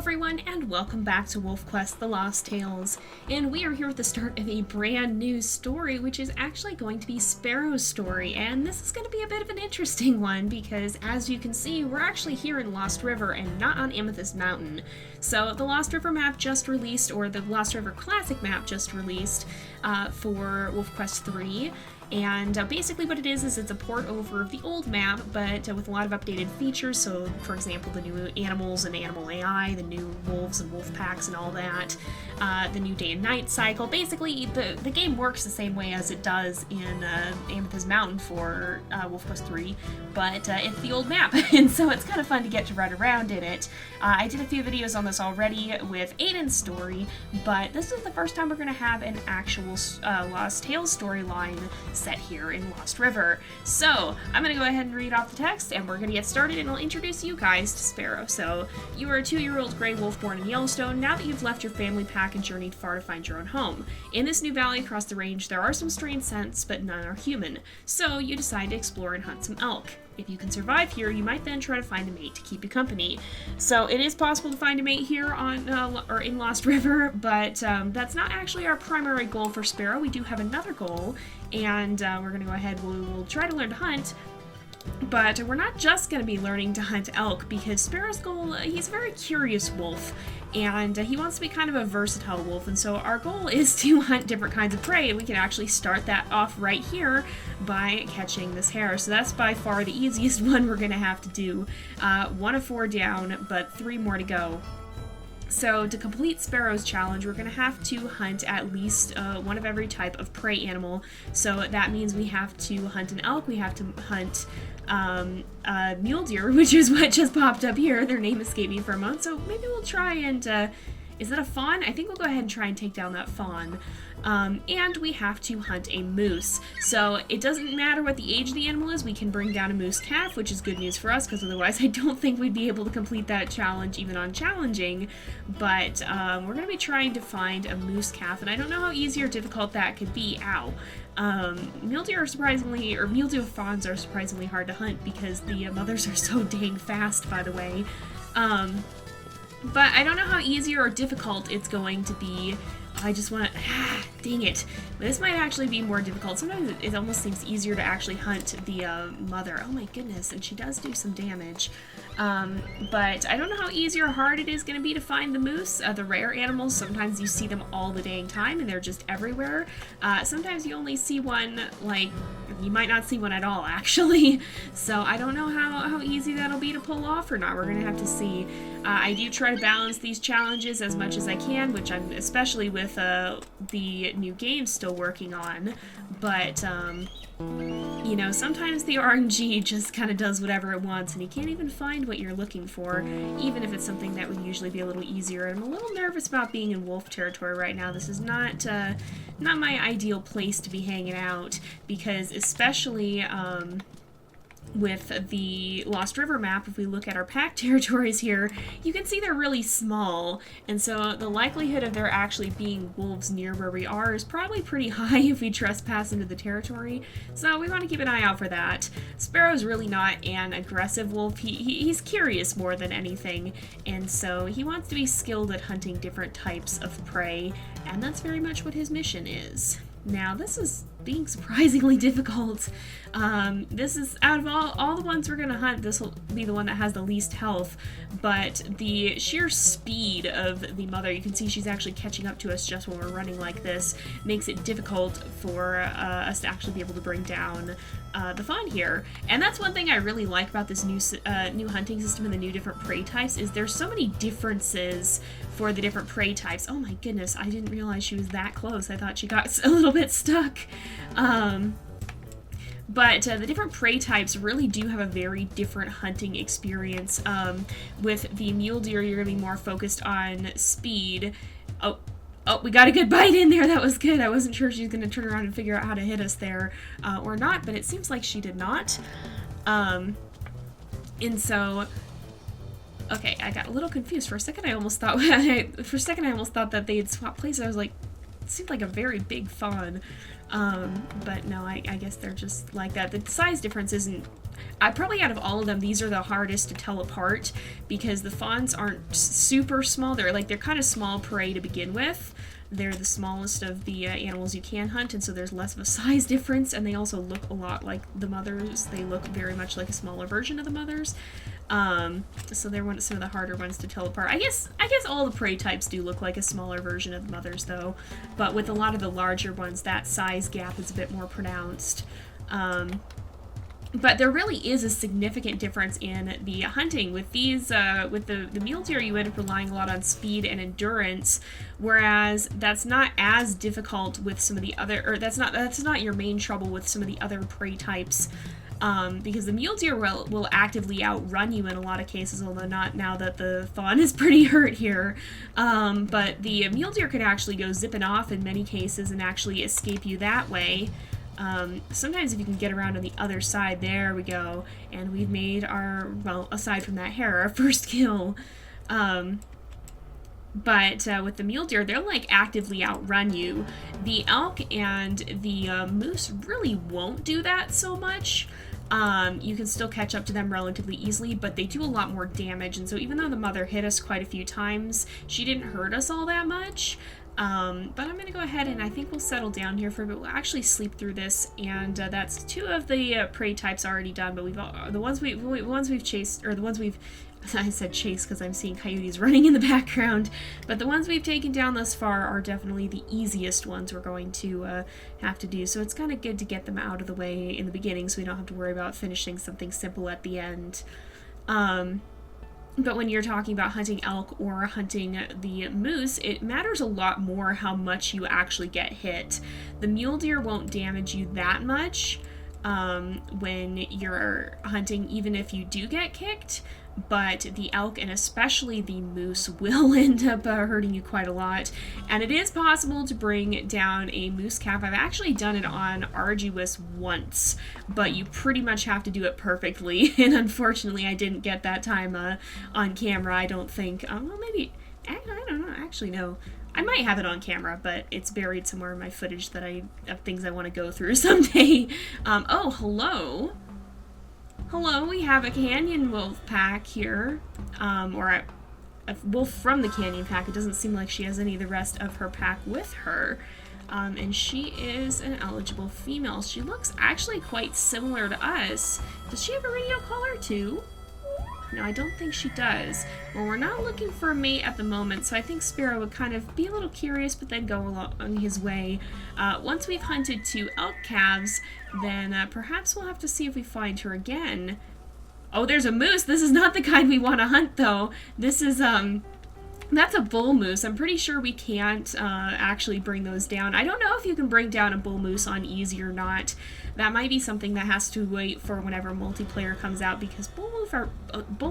everyone, and welcome back to WolfQuest The Lost Tales. And we are here at the start of a brand new story, which is actually going to be Sparrow's story. And this is going to be a bit of an interesting one, because as you can see, we're actually here in Lost River and not on Amethyst Mountain. So the Lost River map just released, or the Lost River Classic map just released for WolfQuest 3. And basically what it is it's a port over of the old map, but with a lot of updated features. So, for example, the new animals and animal AI, the new wolves and wolf packs and all that, the new day and night cycle. Basically, the game works the same way as it does in Amethyst Mountain for WolfQuest 3, but it's the old map, and so it's kind of fun to get to run around in it. I did a few videos on this already with Aiden's story, but this is the first time we're going to have an actual Lost Tales storyline set here in Lost River. So I'm going to go ahead and read off the text, and we're going to get started, and I'll introduce you guys to Sparrow. So, you are a 2-year-old gray wolf born in Yellowstone. Now that you've left your family pack and journeyed far to find your own home. In this new valley across the range, there are some strange scents, but none are human. So you decide to explore and hunt some elk. If you can survive here, you might then try to find a mate to keep you company. So it is possible to find a mate here on or in Lost River, but that's not actually our primary goal for Sparrow. We do have another goal, and we're going to go ahead. We'll try to learn to hunt. But we're not just going to be learning to hunt elk, because Sparrow's goal, he's a very curious wolf, and he wants to be kind of a versatile wolf, and so our goal is to hunt different kinds of prey, and we can actually start that off right here by catching this hare. So that's by far the easiest one we're going to have to do. 1 of 4 down, but 3 more to go. So to complete Sparrow's challenge, we're going to have to hunt at least one of every type of prey animal. So that means we have to hunt an elk, we have to hunt mule deer, which is what just popped up here. Their name escaped me for a moment, so maybe we'll try and, is that a fawn? I think we'll go ahead and try and take down that fawn. And we have to hunt a moose. So it doesn't matter what the age of the animal is, we can bring down a moose calf, which is good news for us, because otherwise I don't think we'd be able to complete that challenge even on challenging. But we're going to be trying to find a moose calf, and I don't know how easy or difficult that could be. Ow. Mule deer fawns are surprisingly hard to hunt, because the mothers are so dang fast, by the way. But I don't know how easy or difficult it's going to be. I just want to, dang it. This might actually be more difficult. Sometimes it almost seems easier to actually hunt the mother. Oh my goodness, and she does do some damage. But I don't know how easy or hard it is going to be to find the moose. The rare animals, sometimes you see them all the dang time, and they're just everywhere. Sometimes you only see one, like, you might not see one at all, actually. So I don't know how easy that'll be to pull off or not. We're going to have to see. I do try to balance these challenges as much as I can, which I'm, especially with the new game, still working on. But, you know, sometimes the RNG just kind of does whatever it wants, and you can't even find what you're looking for, even if it's something that would usually be a little easier. And I'm a little nervous about being in wolf territory right now. This is not my ideal place to be hanging out, because especially, with the Lost River map, if we look at our pack territories here, you can see they're really small, and so the likelihood of there actually being wolves near where we are is probably pretty high if we trespass into the territory, so we want to keep an eye out for that. Sparrow's really not an aggressive wolf. He's curious more than anything, and so he wants to be skilled at hunting different types of prey, and that's very much what his mission is. Now, this is being surprisingly difficult. This is, out of all the ones we're going to hunt, this will be the one that has the least health, but the sheer speed of the mother, you can see she's actually catching up to us just when we're running like this, makes it difficult for us to actually be able to bring down the fawn here. And that's one thing I really like about this new hunting system and the new different prey types, is there's so many differences for the different prey types. Oh my goodness, I didn't realize she was that close. I thought she got a little bit stuck. But the different prey types really do have a very different hunting experience. With the mule deer, you're going to be more focused on speed. Oh, we got a good bite in there. That was good. I wasn't sure she was going to turn around and figure out how to hit us there or not, but it seems like she did not. And so, okay, I got a little confused. For a second, I almost thought that they had swapped places. I was like, seemed like a very big fawn. But no, I guess they're just like that. The size difference isn't... probably out of all of them, these are the hardest to tell apart because the fawns aren't super small. They're kind of small prey to begin with. They're the smallest of the animals you can hunt, and so there's less of a size difference, and they also look a lot like the mothers. They look very much like a smaller version of the mothers. So they're some of the harder ones to tell apart. I guess all the prey types do look like a smaller version of the mothers, though. But with a lot of the larger ones, that size gap is a bit more pronounced. But there really is a significant difference in the hunting. With these, with the mule deer, you end up relying a lot on speed and endurance, whereas that's not as difficult with some of the other, or that's not your main trouble with some of the other prey types. Because the mule deer will actively outrun you in a lot of cases, although not now that the fawn is pretty hurt here. But the mule deer could actually go zipping off in many cases and actually escape you that way. Sometimes if you can get around on the other side, there we go, and we've made our, well, aside from that hare, our first kill. But with the mule deer, they'll like actively outrun you. The elk and the moose really won't do that so much. You can still catch up to them relatively easily, but they do a lot more damage, and so even though the mother hit us quite a few times, she didn't hurt us all that much. But I'm going to go ahead and I think we'll settle down here for a bit. We'll actually sleep through this, and that's two of the prey types already done, but the ones we've chased, or the ones we've, I said chase because I'm seeing coyotes running in the background, but the ones we've taken down thus far are definitely the easiest ones we're going to have to do, so it's kind of good to get them out of the way in the beginning so we don't have to worry about finishing something simple at the end. But when you're talking about hunting elk or hunting the moose, it matters a lot more how much you actually get hit. The mule deer won't damage you that much when you're hunting, even if you do get kicked, but the elk and especially the moose will end up hurting you quite a lot. And it is possible to bring down a moose calf. I've actually done it on Arduous once, but you pretty much have to do it perfectly, and unfortunately I didn't get that time on camera, I don't think. Well, maybe, I don't know, actually no. I might have it on camera, but it's buried somewhere in my footage of things I want to go through someday. Oh, hello. Hello, we have a canyon wolf pack here, or a wolf from the canyon pack. It doesn't seem like she has any of the rest of her pack with her, and she is an eligible female. She looks actually quite similar to us. Does she have a radio collar too? No, I don't think she does. Well, we're not looking for a mate at the moment, so I think Sparrow would kind of be a little curious, but then go along his way. Once we've hunted 2 elk calves, then perhaps we'll have to see if we find her again. Oh, there's a moose! This is not the kind we want to hunt, though. This is, that's a bull moose. I'm pretty sure we can't actually bring those down. I don't know if you can bring down a bull moose on easy or not. That might be something that has to wait for whenever multiplayer comes out, because bull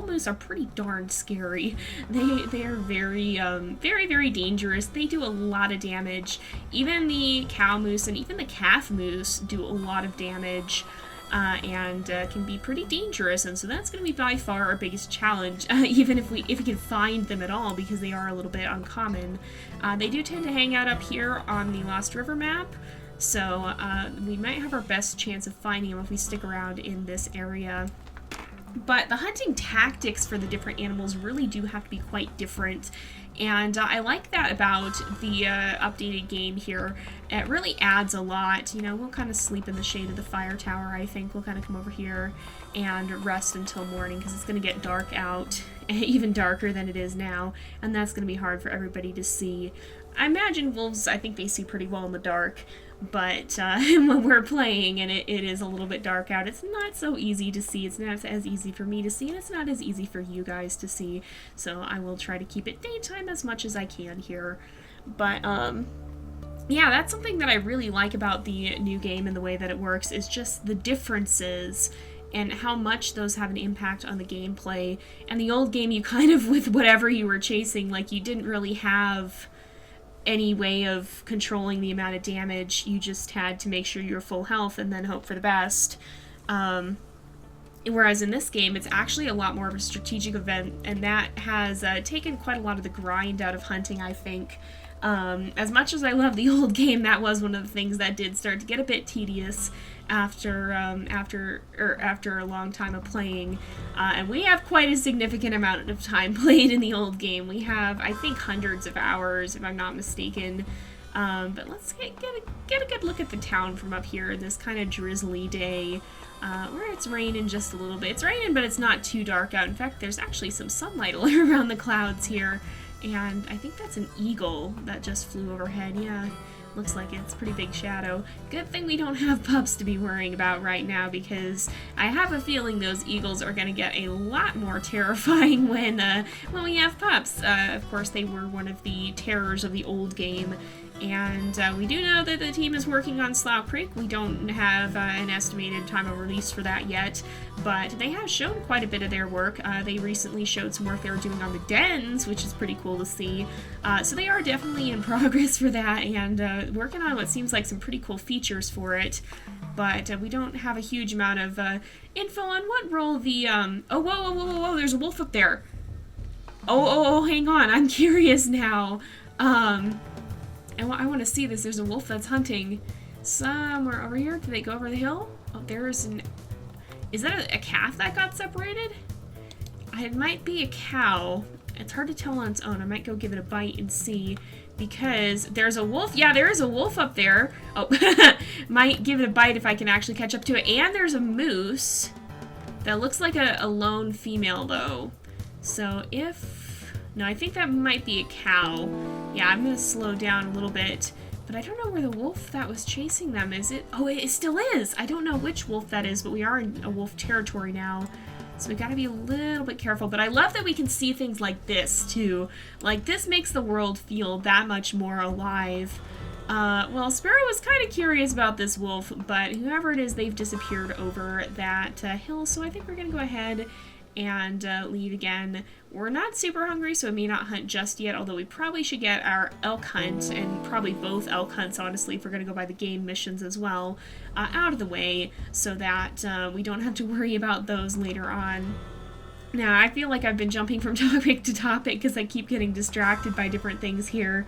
moose are pretty darn scary. They are very, very dangerous. They do a lot of damage. Even the cow moose and even the calf moose do a lot of damage. And can be pretty dangerous, and so that's going to be by far our biggest challenge, even if we can find them at all, because they are a little bit uncommon. They do tend to hang out up here on the Lost River map, so we might have our best chance of finding them if we stick around in this area. But the hunting tactics for the different animals really do have to be quite different, and I like that about the updated game here. It really adds a lot. You know, we'll kind of sleep in the shade of the fire tower, I think. We'll kind of come over here and rest until morning, because it's going to get dark out, even darker than it is now, and that's going to be hard for everybody to see. I imagine wolves, I think they see pretty well in the dark, but when we're playing and it is a little bit dark out, it's not so easy to see. It's not as easy for me to see, and it's not as easy for you guys to see, so I will try to keep it daytime as much as I can here. But yeah, that's something that I really like about the new game and the way that it works, is just the differences and how much those have an impact on the gameplay. And the old game, you kind of, with whatever you were chasing, like, you didn't really have any way of controlling the amount of damage. You just had to make sure you were full health and then hope for the best. Whereas in this game, it's actually a lot more of a strategic event, and that has taken quite a lot of the grind out of hunting, I think. As much as I love the old game, that was one of the things that did start to get a bit tedious after a long time of playing. And we have quite a significant amount of time played in the old game. We have, I think, hundreds of hours, if I'm not mistaken. But let's get a good look at the town from up here, this kind of drizzly day, where it's raining just a little bit. It's raining, but it's not too dark out. In fact, there's actually some sunlight all around the clouds here. And I think that's an eagle that just flew overhead. Yeah, looks like it's a pretty big shadow. Good thing we don't have pups to be worrying about right now, because I have a feeling those eagles are going to get a lot more terrifying when we have pups. Of course, they were one of the terrors of the old game. And we do know that the team is working on Slough Creek. We don't have an estimated time of release for that yet, but they have shown quite a bit of their work. They recently showed some work they were doing on the dens, which is pretty cool to see. So they are definitely in progress for that, and working on what seems like some pretty cool features for it. But we don't have a huge amount of info on what role the... Oh, whoa, there's a wolf up there. Oh, hang on, I'm curious now. I want to see this. There's a wolf that's hunting somewhere over here. Did they go over the hill? Oh, there's an... Is that a calf that got separated? It might be a cow. It's hard to tell on its own. I might go give it a bite and see, because there's a wolf. Yeah, there is a wolf up there. Oh, might give it a bite if I can actually catch up to it. And there's a moose that looks like a lone female, though. So if... No, I think that might be a cow. Yeah, I'm going to slow down a little bit. But I don't know where the wolf that was chasing them is. Oh, it still is. I don't know which wolf that is, but we are in a wolf territory now. So we got to be a little bit careful. But I love that we can see things like this, too. Like, this makes the world feel that much more alive. Well, Sparrow was kind of curious about this wolf, but whoever it is, they've disappeared over that hill. So I think we're going to go ahead and leave again. We're not super hungry, so we may not hunt just yet, although we probably should get our elk hunt, and probably both elk hunts, honestly, if we're going to go by the game missions as well, out of the way, so that we don't have to worry about those later on. Now, I feel like I've been jumping from topic to topic because I keep getting distracted by different things here.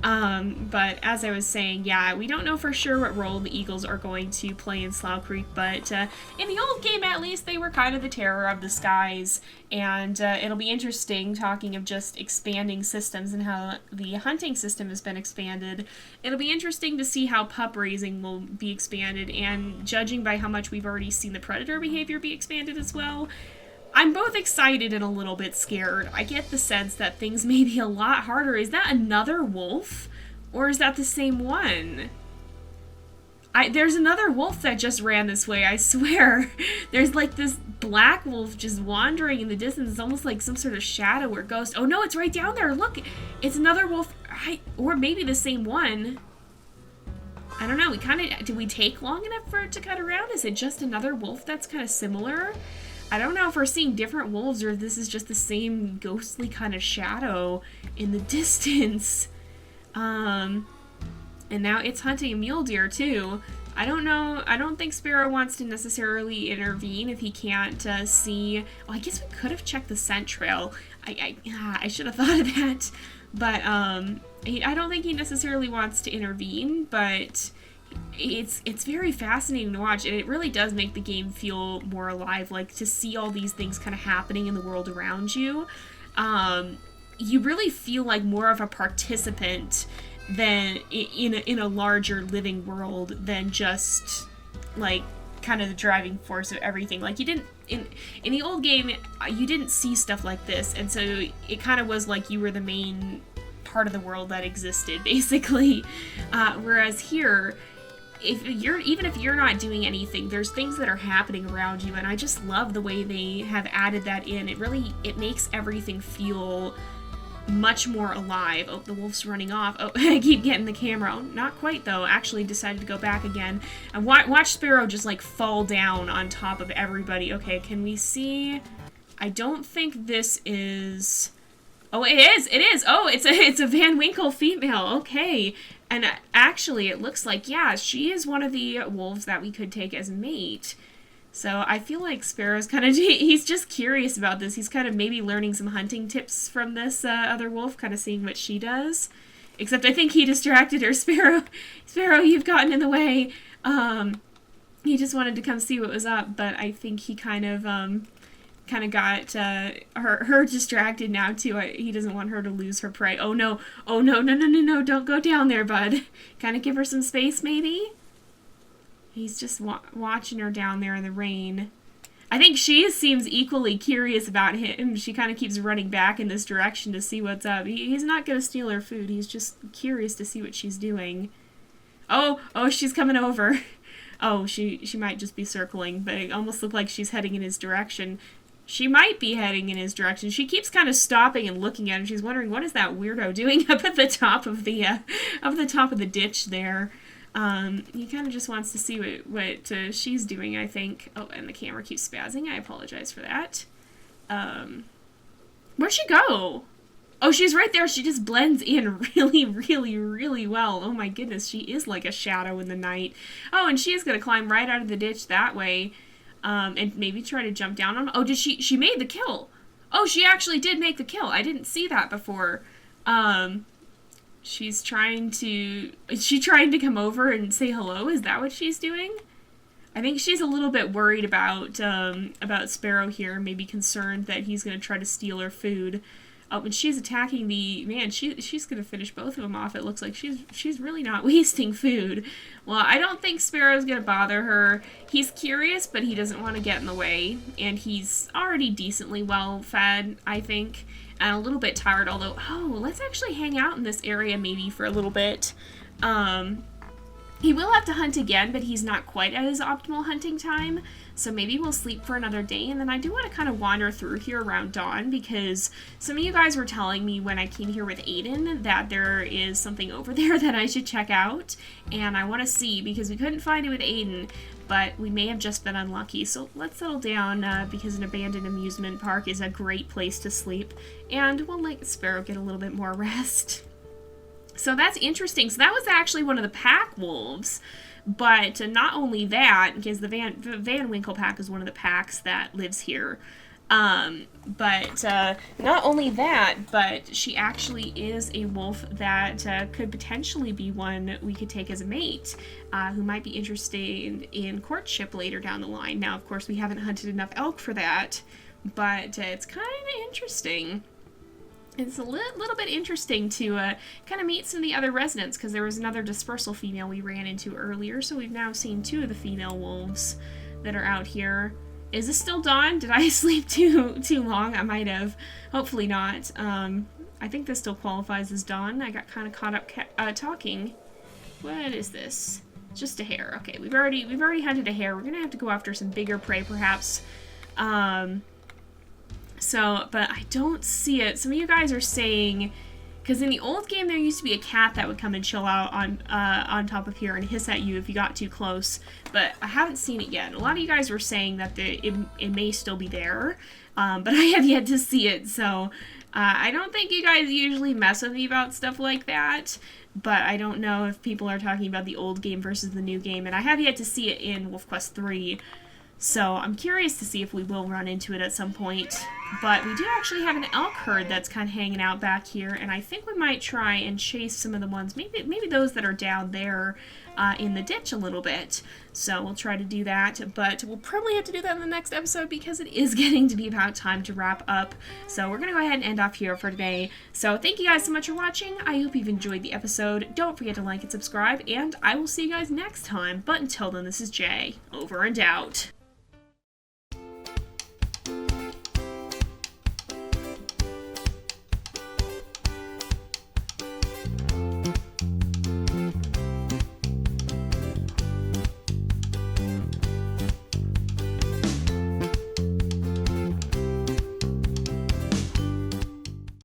But as I was saying, yeah, we don't know for sure what role the eagles are going to play in Slough Creek, but in the old game, at least, they were kind of the terror of the skies, and it'll be interesting, talking of just expanding systems and how the hunting system has been expanded. It'll be interesting to see how pup raising will be expanded, and judging by how much we've already seen the predator behavior be expanded as well, I'm both excited and a little bit scared. I get the sense that things may be a lot harder. Is that another wolf? Or is that the same one? There's another wolf that just ran this way, I swear. There's like this black wolf just wandering in the distance. It's almost like some sort of shadow or ghost. Oh no, it's right down there. Look, it's another wolf. Or maybe the same one. I don't know. Did we take long enough for it to cut around? Is it just another wolf that's kind of similar? I don't know if we're seeing different wolves or if this is just the same ghostly kind of shadow in the distance. And now it's hunting a mule deer too. I don't know. I don't think Sparrow wants to necessarily intervene if he can't see. Oh, I guess we could have checked the scent trail. I should have thought of that. But I don't think he necessarily wants to intervene, but it's very fascinating to watch, and it really does make the game feel more alive, like to see all these things kind of happening in the world around you. You really feel like more of a participant than in a larger living world than just like kind of the driving force of everything. Like you didn't in the old game, you didn't see stuff like this, and so it kind of was like you were the main part of the world that existed, basically. Whereas here, even if you're not doing anything, there's things that are happening around you, and I just love the way they have added that in. It makes everything feel much more alive. Oh, the wolf's running off. Oh, I keep getting the camera. Oh, not quite, though. Actually decided to go back again. And watch Sparrow just, like, fall down on top of everybody. Okay, can we see? I don't think this is... Oh, it is! It is! Oh, it's a Van Winkle female. Okay. And actually, it looks like, yeah, she is one of the wolves that we could take as mate. So I feel like Sparrow's kind of, he's just curious about this. He's kind of maybe learning some hunting tips from this other wolf, kind of seeing what she does. Except I think he distracted her. Sparrow, you've gotten in the way. He just wanted to come see what was up, but I think he kind of got her distracted now too. He doesn't want her to lose her prey. Oh no, no, don't go down there, bud. Kind of give her some space, maybe? He's just watching her down there in the rain. I think she seems equally curious about him. She kind of keeps running back in this direction to see what's up. He's not going to steal her food. He's just curious to see what she's doing. Oh, she's coming over. Oh, she might just be circling, but it almost looked like she's heading in his direction. She might be heading in his direction. She keeps kind of stopping and looking at him. She's wondering, what is that weirdo doing up at the top of the ditch there? He kind of just wants to see what she's doing, I think. Oh, and the camera keeps spazzing. I apologize for that. Where'd she go? Oh, she's right there. She just blends in really, really, really well. Oh my goodness, she is like a shadow in the night. Oh, and she is going to climb right out of the ditch that way. And maybe try to jump down on him. Oh, she made the kill. Oh, she actually did make the kill. I didn't see that before. She's trying to come over and say hello? Is that what she's doing? I think she's a little bit worried about Sparrow here, maybe concerned that he's going to try to steal her food. Oh, and she's attacking she's going to finish both of them off. It looks like she's really not wasting food. Well, I don't think Sparrow's going to bother her. He's curious, but he doesn't want to get in the way. And he's already decently well fed, I think. And a little bit tired, although, let's actually hang out in this area maybe for a little bit. He will have to hunt again, but he's not quite at his optimal hunting time. So maybe we'll sleep for another day, and then I do want to kind of wander through here around dawn, because some of you guys were telling me when I came here with Aiden that there is something over there that I should check out, and I want to see, because we couldn't find it with Aiden, but we may have just been unlucky. So let's settle down, because an abandoned amusement park is a great place to sleep, and we'll let Sparrow get a little bit more rest. So that's interesting. So that was actually one of the pack wolves. But not only that, because the Van Winkle pack is one of the packs that lives here. But not only that, but she actually is a wolf that could potentially be one we could take as a mate, who might be interested in courtship later down the line. Now, of course, we haven't hunted enough elk for that, but it's kind of interesting. It's a little bit interesting to kind of meet some of the other residents, because there was another dispersal female we ran into earlier, so we've now seen two of the female wolves that are out here. Is this still dawn? Did I sleep too long? I might have. Hopefully not. I think this still qualifies as dawn. I got kind of caught up talking. What is this? Just a hare. Okay, we've already hunted a hare. We're gonna have to go after some bigger prey, perhaps. But I don't see it. Some of you guys are saying, because in the old game there used to be a cat that would come and chill out on top of here and hiss at you if you got too close, but I haven't seen it yet. A lot of you guys were saying that it may still be there, but I have yet to see it, so I don't think you guys usually mess with me about stuff like that, but I don't know if people are talking about the old game versus the new game, and I have yet to see it in WolfQuest 3. So I'm curious to see if we will run into it at some point. But we do actually have an elk herd that's kind of hanging out back here, and I think we might try and chase some of the ones, maybe those that are down there in the ditch a little bit. So we'll try to do that, but we'll probably have to do that in the next episode because it is getting to be about time to wrap up. So we're going to go ahead and end off here for today. So thank you guys so much for watching. I hope you've enjoyed the episode. Don't forget to like and subscribe, and I will see you guys next time. But until then, this is Jay, over and out.